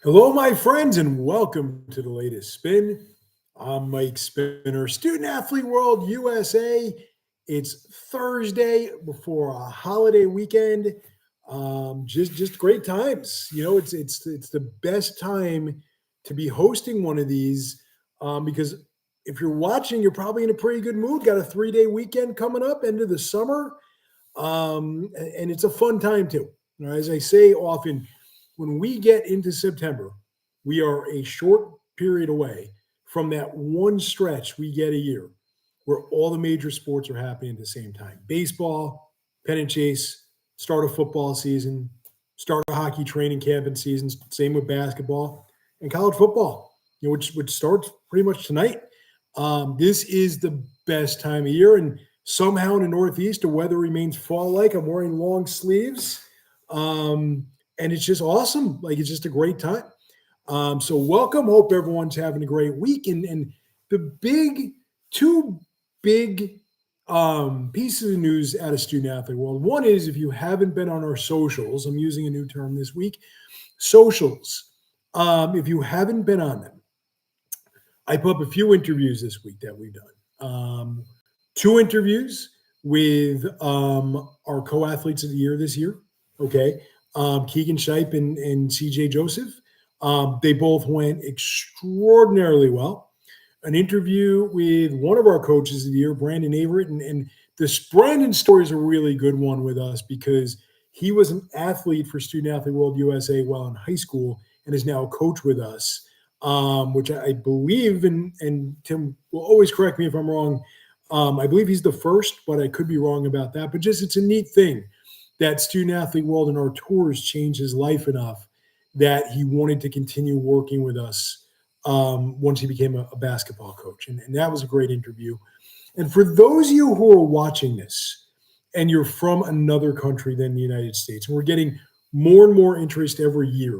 Hello, my friends, and welcome to the latest spin. I'm Mike Spinner, Student Athlete World USA. It's Thursday before a holiday weekend. Just great times. It's the best time to be hosting one of these because if you're watching, you're probably in a pretty good mood. Got a 3-day weekend coming up, end of the summer, and it's a fun time too. As I say often, when we get into September, we are a short period away from that one stretch we get a year where all the major sports are happening at the same time. Baseball, pennant chase, start of football season, start of hockey training camp and seasons, same with basketball and college football, which starts pretty much tonight. This is the best time of year, and somehow in the Northeast, the weather remains fall-like. I'm wearing long sleeves. And it's just awesome. Like, it's just a great time. So welcome. Hope everyone's having a great week. And the two big pieces of news out of Student Athlete World. One is, if you haven't been on our socials, I'm using a new term this week, socials. If you haven't been on them, I put up a few interviews this week that we've done. Two interviews with our co-athletes of the year this year. Okay. Keegan Shipe and CJ Joseph. They both went extraordinarily well. An interview with one of our coaches of the year, Brandon Averett, and this Brandon story is a really good one with us because he was an athlete for Student Athlete World USA while in high school and is now a coach with us, which I believe, and Tim will always correct me if I'm wrong, I believe he's the first, but I could be wrong about that. But just, it's a neat thing that Student Athlete World and our tours changed his life enough that he wanted to continue working with us once he became a basketball coach. And that was a great interview. And for those of you who are watching this and you're from another country than the United States, and we're getting more and more interest every year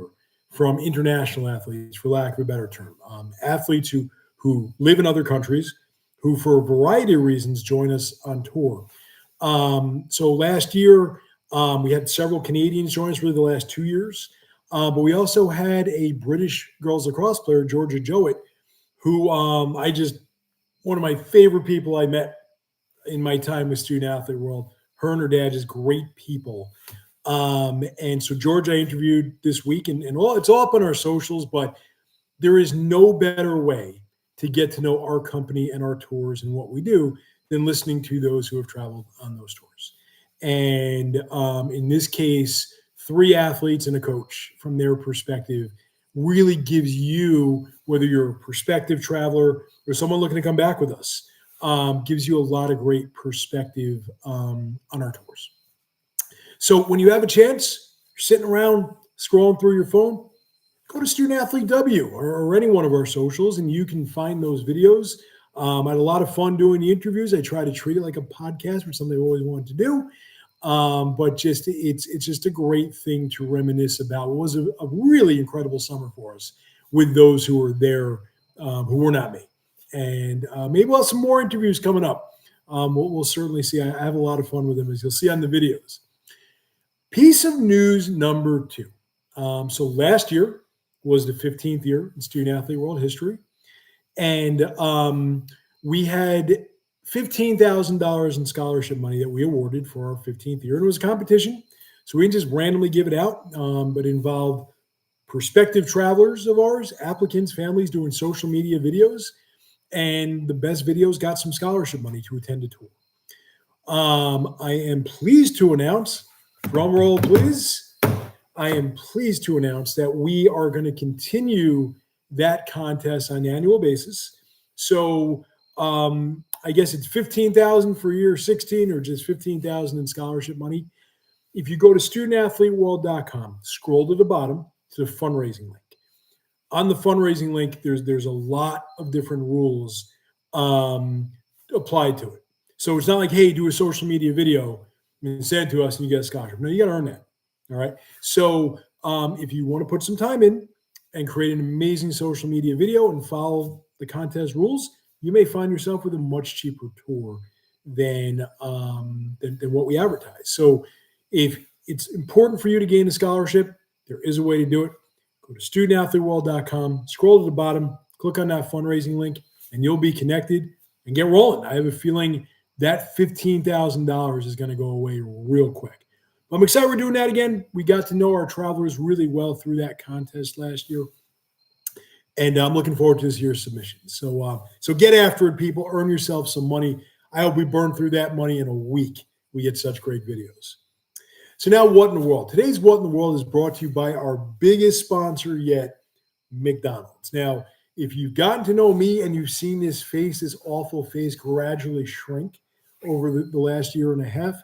from international athletes, for lack of a better term, athletes who live in other countries, who for a variety of reasons join us on tour. So last year, we had several Canadians join us, really the last 2 years. But we also had a British girls lacrosse player, Georgia Jowett, who one of my favorite people I met in my time with Student Athlete World. Her and her dad, just great people. And so Georgia I interviewed this week, and it's all up on our socials, but there is no better way to get to know our company and our tours and what we do than listening to those who have traveled on those tours. And in this case, 3 athletes and a coach from their perspective really gives you, whether you're a prospective traveler or someone looking to come back with us, gives you a lot of great perspective on our tours. So when you have a chance, you're sitting around scrolling through your phone, go to Student Athlete W or any one of our socials, and you can find those videos. I had a lot of fun doing the interviews. I try to treat it like a podcast, which is something I always wanted to do. But it's just a great thing to reminisce about. It was a really incredible summer for us with those who were there, who were not me. And maybe we'll have some more interviews coming up. We'll certainly see. I have a lot of fun with them, as you'll see on the videos. Piece of news number 2. So last year was the 15th year in Student Athlete World history. And we had $15,000 in scholarship money that we awarded for our 15th year. And it was a competition, so we didn't just randomly give it out, but it involved prospective travelers of ours, applicants, families doing social media videos. And the best videos got some scholarship money to attend a tour. I am pleased to announce, drum roll please, I am pleased to announce that we are going to continue that contest on an annual basis. So I guess it's $15,000 for year 16 or just $15,000 in scholarship money. If you go to studentathleteworld.com, scroll to the bottom to the fundraising link. On the fundraising link, there's a lot of different rules applied to it. So it's not like, hey, do a social media video and send it to us and you get a scholarship. No, you got to earn that. All right. So if you want to put some time in and create an amazing social media video and follow the contest rules, you may find yourself with a much cheaper tour than what we advertise. So if it's important for you to gain a scholarship, there is a way to do it. Go to studentathleteworld.com, scroll to the bottom, click on that fundraising link, and you'll be connected and get rolling. I have a feeling that $15,000 is going to go away real quick. I'm excited we're doing that again. We got to know our travelers really well through that contest last year. And I'm looking forward to this year's submission. So get after it, people. Earn yourself some money. I hope we burn through that money in a week. We get such great videos. So now, what in the world? Today's What in the World is brought to you by our biggest sponsor yet, McDonald's. Now, if you've gotten to know me and you've seen this face, this awful face, gradually shrink over the last year and a half,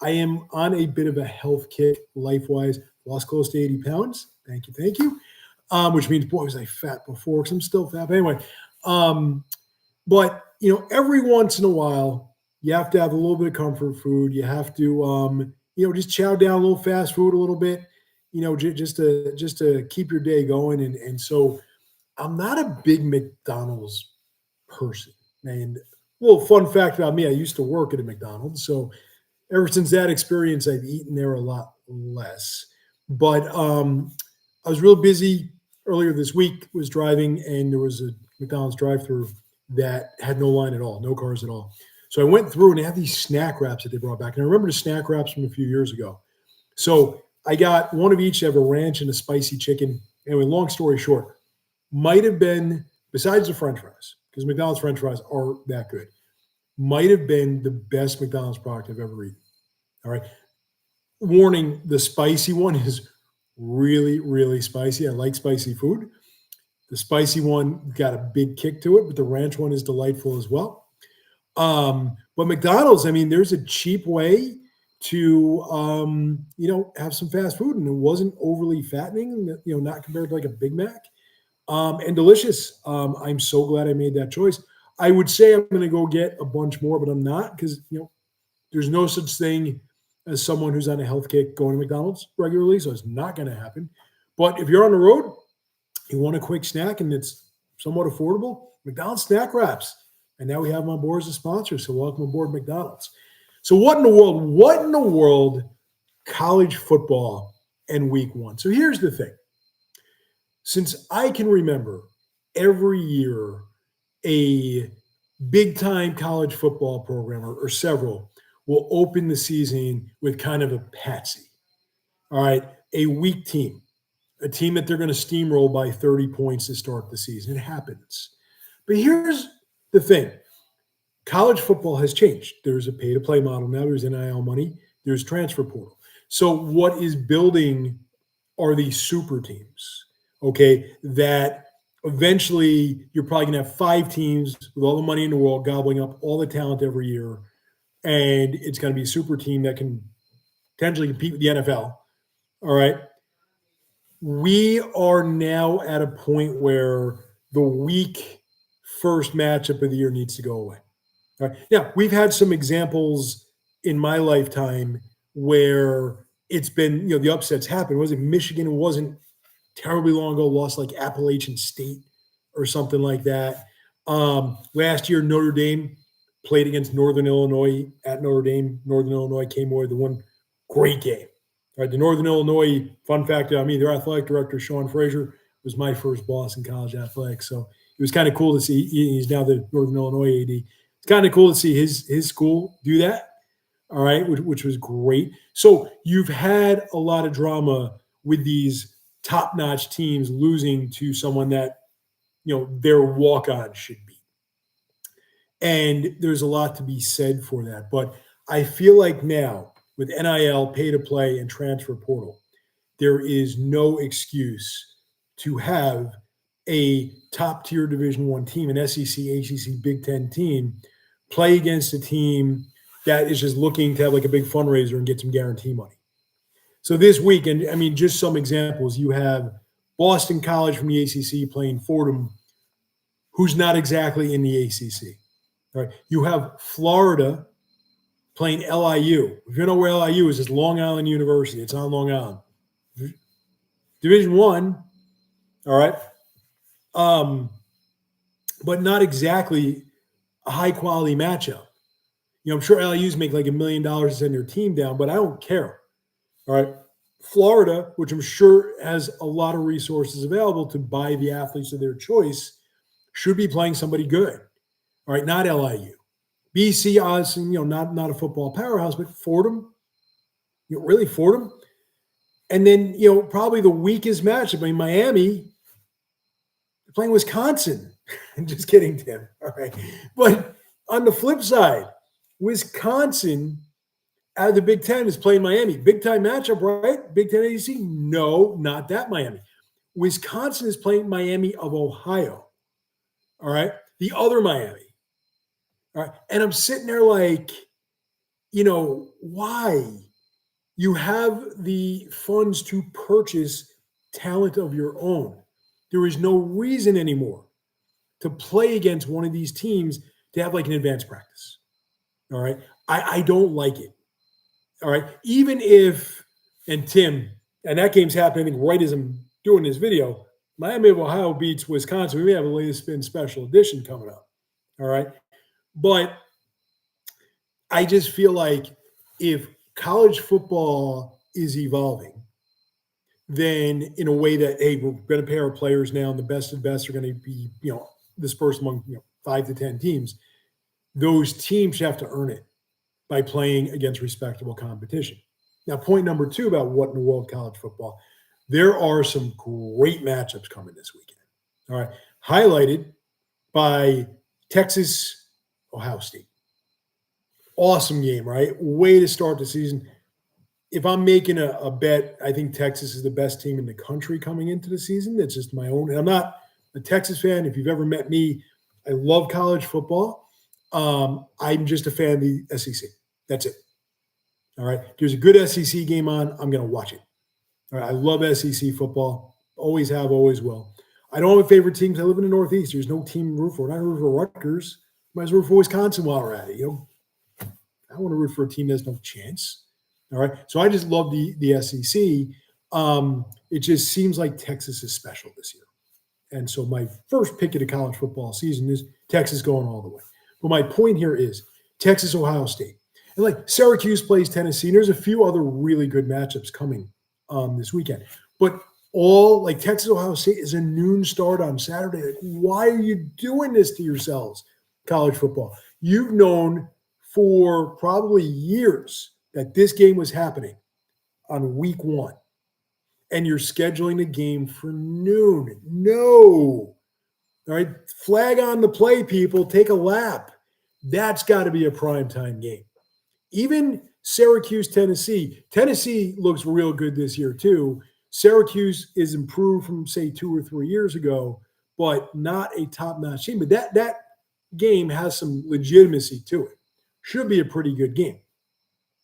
I am on a bit of a health kick life-wise. Lost close to 80 pounds. Thank you. Which means, boy, was I fat before, because I'm still fat. But anyway, but, every once in a while, you have to have a little bit of comfort food. You have to, just chow down a little fast food a little bit, just to keep your day going. And so I'm not a big McDonald's person. And a little fun fact about me, I used to work at a McDonald's. So ever since that experience, I've eaten there a lot less. But I was real busy earlier this week, was driving, and there was a McDonald's drive-thru that had no line at all, no cars at all. So I went through and they had these snack wraps that they brought back. And I remember the snack wraps from a few years ago. So I got one of each. I have a ranch and a spicy chicken. Anyway, long story short, might have been, besides the French fries, because McDonald's French fries are that good, might have been the best McDonald's product I've ever eaten. All right. Warning, the spicy one is really, really spicy. I like spicy food. The spicy one got a big kick to it, but the ranch one is delightful as well. But McDonald's, there's a cheap way to, have some fast food, and it wasn't overly fattening, not compared to like a Big Mac, and delicious. I'm so glad I made that choice. I would say I'm going to go get a bunch more, but I'm not, because, there's no such thing as someone who's on a health kick going to McDonald's regularly, so it's not going to happen. But if you're on the road, you want a quick snack and it's somewhat affordable, McDonald's snack wraps. And now we have them on board as a sponsor, so welcome aboard, McDonald's. So what in the world? What in the world? College football and week one. So here's the thing. Since I can remember, every year a big-time college football program, or several, will open the season with kind of a patsy. All right, a weak team, a team that they're going to steamroll by 30 points to start the season. It happens. But here's the thing. College football has changed. There's a pay-to-play model now. There's NIL money. There's transfer portal. So what is building are these super teams, okay, that eventually you're probably going to have 5 teams with all the money in the world gobbling up all the talent every year. And it's going to be a super team that can potentially compete with the NFL. All right. We are now at a point where the week first matchup of the year needs to go away. All right. Now, we've had some examples in my lifetime where it's been, the upsets happen. It wasn't Michigan. It wasn't terribly long ago, lost like Appalachian State or something like that. Last year, Notre Dame played against Northern Illinois at Notre Dame. Northern Illinois came away with the one great game. All right, the Northern Illinois, fun fact about me, their athletic director, Sean Frazier, was my first boss in college athletics. So it was kind of cool to see. He's now the Northern Illinois AD. It's kind of cool to see his school do that, all right, which was great. So you've had a lot of drama with these top-notch teams losing to someone that, their walk-on should be. And there's a lot to be said for that. But I feel like now, with NIL, pay-to-play, and transfer portal, there is no excuse to have a top-tier Division I team, an SEC, ACC, Big Ten team, play against a team that is just looking to have like a big fundraiser and get some guarantee money. So this week, and just some examples, you have Boston College from the ACC playing Fordham, who's not exactly in the ACC. All right. You have Florida playing LIU. If you know where LIU is, it's Long Island University. It's on Long Island. Division I, all right. But not exactly a high-quality matchup. I'm sure LIU's make like $1 million to send their team down, but I don't care. All right. Florida, which I'm sure has a lot of resources available to buy the athletes of their choice, should be playing somebody good. All right, not LIU. BC, honestly, not a football powerhouse, but Fordham, really Fordham. And then, probably the weakest matchup. I mean, Miami playing Wisconsin. Just kidding, Tim. All right. But on the flip side, Wisconsin out of the Big Ten is playing Miami. Big time matchup, right? Big Ten ACC? No, not that Miami. Wisconsin is playing Miami of Ohio. All right. The other Miami. All right. And I'm sitting there like, why? You have the funds to purchase talent of your own. There is no reason anymore to play against one of these teams to have like an advanced practice. All right. I don't like it. All right. Even if, and Tim, and that game's happening, I think, right as I'm doing this video, Miami of Ohio beats Wisconsin. We may have a latest spin special edition coming up. All right. But I just feel like if college football is evolving, then in a way that, hey, we're going to pay our players now, and the best of the best are going to be, dispersed among 5 to 10 teams. Those teams have to earn it by playing against respectable competition. Now, point number 2 about what in the world college football, there are some great matchups coming this weekend. All right, highlighted by Texas, Ohio State. Awesome game, right? Way to start the season. If I'm making a bet, I think Texas is the best team in the country coming into the season. That's just my own. And I'm not a Texas fan. If you've ever met me, I love college football. I'm just a fan of the SEC. That's it. All right. There's a good SEC game on. I'm going to watch it. All right. I love SEC football. Always have, always will. I don't have a favorite team. I live in the Northeast. There's no team to root for. I root for Rutgers. Might as well root for Wisconsin while we're at it. I want to root for a team that's no chance. All right. So I just love the SEC. It just seems like Texas is special this year. And so my first pick of the college football season is Texas going all the way. But my point here is Texas, Ohio State. And like Syracuse plays Tennessee. And there's a few other really good matchups coming this weekend. But all like Texas, Ohio State is a noon start on Saturday. Like, why are you doing this to yourselves, college football? You've known for probably years that this game was happening on week 1. And you're scheduling a game for noon. No. All right. Flag on the play, people. Take a lap. That's got to be a primetime game. Even Syracuse, Tennessee. Tennessee looks real good this year, too. Syracuse is improved from, say, 2 or 3 years ago, but not a top-notch team. But that game has some legitimacy to it. Should be a pretty good game.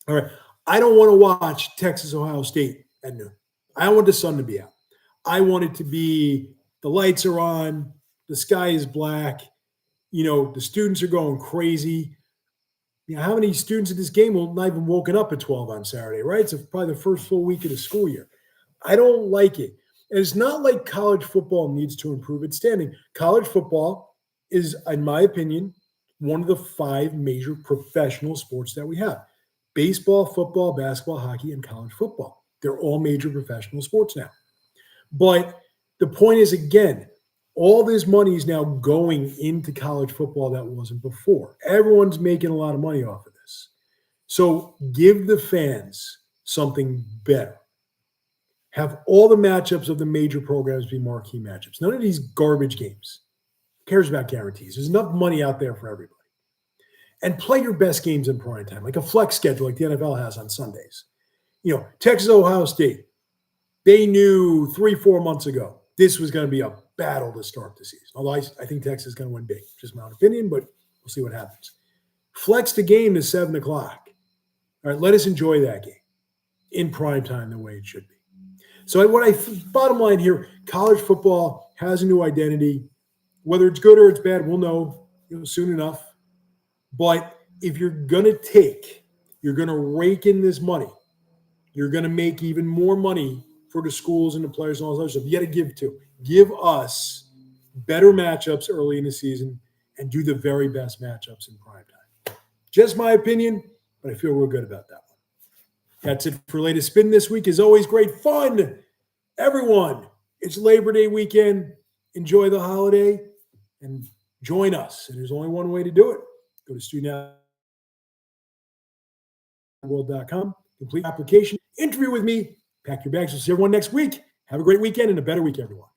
All right. I don't want to watch Texas, Ohio State at noon. I don't want the sun to be out. I want it to be the lights are on, the sky is black, the students are going crazy. How many students at this game will not even woken up at 12 on Saturday, right? It's probably the first full week of the school year. I don't like it. And it's not like college football needs to improve its standing. College football is, in my opinion, one of the 5 major professional sports that we have. Baseball, football, basketball, hockey, and college football. They're all major professional sports now. But the point is, again, all this money is now going into college football that wasn't before. Everyone's making a lot of money off of this. So give the fans something better. Have all the matchups of the major programs be marquee matchups. None of these garbage games. Who cares about guarantees? There's enough money out there for everybody. And play your best games in prime time, like a flex schedule like the NFL has on Sundays. Texas, Ohio State, they knew 3-4 months ago this was going to be a battle to start the season. Although I think Texas is going to win big. Just my own opinion, but we'll see what happens. Flex the game to 7 o'clock. All right, let us enjoy that game in prime time the way it should be. So bottom line here, college football has a new identity. Whether it's good or it's bad, we'll know soon enough. But if you're going to rake in this money, you're going to make even more money for the schools and the players and all that stuff. You got to give us better matchups early in the season and do the very best matchups in prime time. Just my opinion, but I feel real good about that one. That's it for latest spin this week. As always, great fun. Everyone, it's Labor Day weekend. Enjoy the holiday and join us. And there's only one way to do it. Go to studentathleteworld.com, complete application, interview with me, pack your bags. We'll see everyone next week. Have a great weekend and a better week, everyone.